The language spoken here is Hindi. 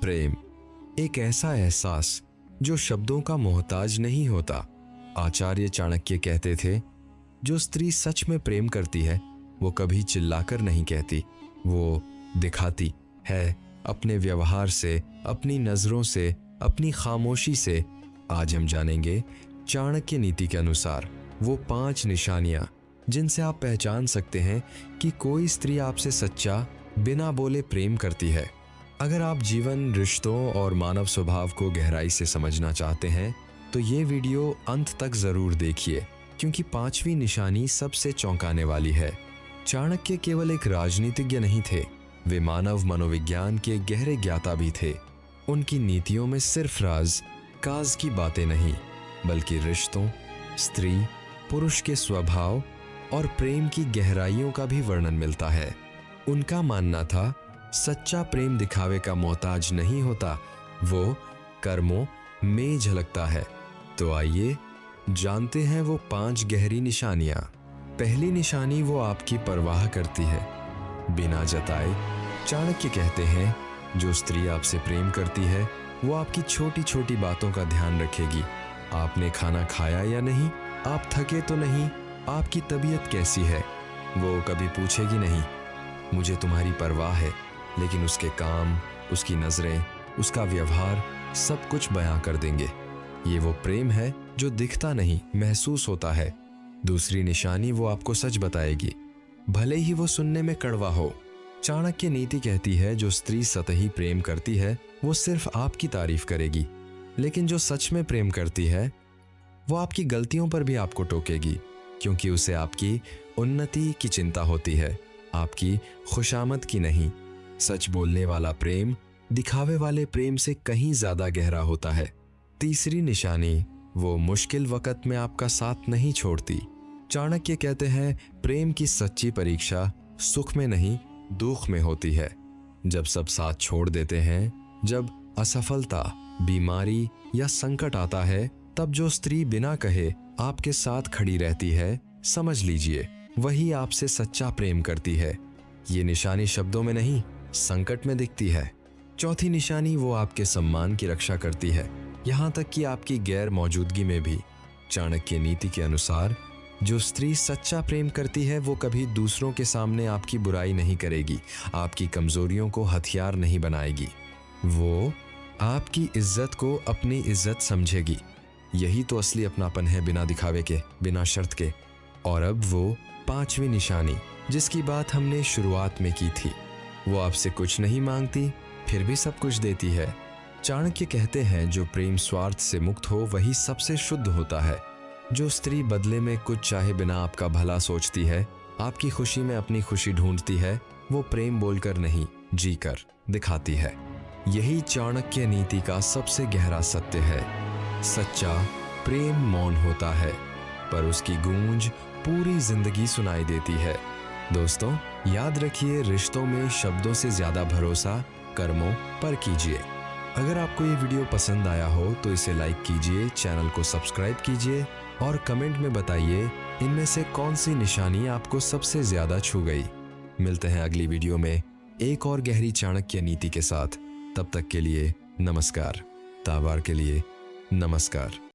प्रेम एक ऐसा एहसास जो शब्दों का मोहताज नहीं होता। आचार्य चाणक्य कहते थे, जो स्त्री सच में प्रेम करती है वो कभी चिल्लाकर नहीं कहती, वो दिखाती है अपने व्यवहार से, अपनी नजरों से, अपनी खामोशी से। आज हम जानेंगे चाणक्य नीति के अनुसार वो 5 निशानियां जिनसे आप पहचान सकते हैं कि कोई स्त्री आपसे सच्चा बिना बोले प्रेम करती है। अगर आप जीवन, रिश्तों और मानव स्वभाव को गहराई से समझना चाहते हैं तो ये वीडियो अंत तक जरूर देखिए, क्योंकि 5वीं निशानी सबसे चौंकाने वाली है। चाणक्य केवल एक राजनीतिज्ञ नहीं थे, वे मानव मनोविज्ञान के गहरे ज्ञाता भी थे। उनकी नीतियों में सिर्फ राज काज की बातें नहीं, बल्कि रिश्तों, स्त्री पुरुष के स्वभाव और प्रेम की गहराइयों का भी वर्णन मिलता है। उनका मानना था, सच्चा प्रेम दिखावे का मोहताज नहीं होता, वो कर्मों में झलकता है। तो आइए जानते हैं वो 5 गहरी निशानियां। पहली निशानी, वो आपकी परवाह करती है बिना जताए। चाणक्य कहते हैं, जो स्त्री आपसे प्रेम करती है वो आपकी छोटी छोटी बातों का ध्यान रखेगी। आपने खाना खाया या नहीं, आप थके तो नहीं, आपकी तबीयत कैसी है, वो कभी पूछेगी नहीं। मुझे तुम्हारी परवाह है, लेकिन उसके काम, उसकी नजरें, उसका व्यवहार सब कुछ बयां कर देंगे। ये वो प्रेम है जो दिखता नहीं, महसूस होता है। दूसरी निशानी, वो आपको सच बताएगी, भले ही वो सुनने में कड़वा हो। चाणक्य नीति कहती है, जो स्त्री सतही प्रेम करती है वो सिर्फ आपकी तारीफ करेगी, लेकिन जो सच में प्रेम करती है वो आपकी गलतियों पर भी आपको टोकेगी, क्योंकि उसे आपकी उन्नति की चिंता होती है, आपकी खुशामद की नहीं। सच बोलने वाला प्रेम दिखावे वाले प्रेम से कहीं ज्यादा गहरा होता है। तीसरी निशानी, वो मुश्किल वक्त में आपका साथ नहीं छोड़ती। चाणक्य कहते हैं, प्रेम की सच्ची परीक्षा सुख में नहीं, दुख में होती है। जब सब साथ छोड़ देते हैं, जब असफलता, बीमारी या संकट आता है, तब जो स्त्री बिना कहे आपके साथ खड़ी रहती है, समझ लीजिए वही आपसे सच्चा प्रेम करती है। ये निशानी शब्दों में नहीं, संकट में दिखती है। चौथी निशानी, वो आपके सम्मान की रक्षा करती है, यहाँ तक कि आपकी गैर मौजूदगी में भी। चाणक्य नीति के अनुसार जो स्त्री सच्चा प्रेम करती है वो कभी दूसरों के सामने आपकी बुराई नहीं करेगी, आपकी कमजोरियों को हथियार नहीं बनाएगी, वो आपकी इज्जत को अपनी इज्जत समझेगी। यही तो असली अपनापन है, बिना दिखावे के, बिना शर्त के। और अब वो 5वीं निशानी जिसकी बात हमने शुरुआत में की थी, वो आपसे कुछ नहीं मांगती, फिर भी सब कुछ देती है। चाणक्य कहते हैं, जो प्रेम स्वार्थ से मुक्त हो वही सबसे शुद्ध होता है। जो स्त्री बदले में कुछ चाहे बिना आपका भला सोचती है, आपकी खुशी में अपनी खुशी ढूंढती है, वो प्रेम बोलकर नहीं, जीकर दिखाती है। यही चाणक्य नीति का सबसे गहरा सत्य है। सच्चा प्रेम मौन होता है, पर उसकी गूंज पूरी जिंदगी सुनाई देती है। दोस्तों, याद रखिए, रिश्तों में शब्दों से ज्यादा भरोसा कर्मों पर कीजिए। अगर आपको ये वीडियो पसंद आया हो तो इसे लाइक कीजिए, चैनल को सब्सक्राइब कीजिए और कमेंट में बताइए इनमें से कौन सी निशानी आपको सबसे ज्यादा छू गई। मिलते हैं अगली वीडियो में एक और गहरी चाणक्य नीति के साथ। तब तक के लिए नमस्कार। ताबार के लिए नमस्कार।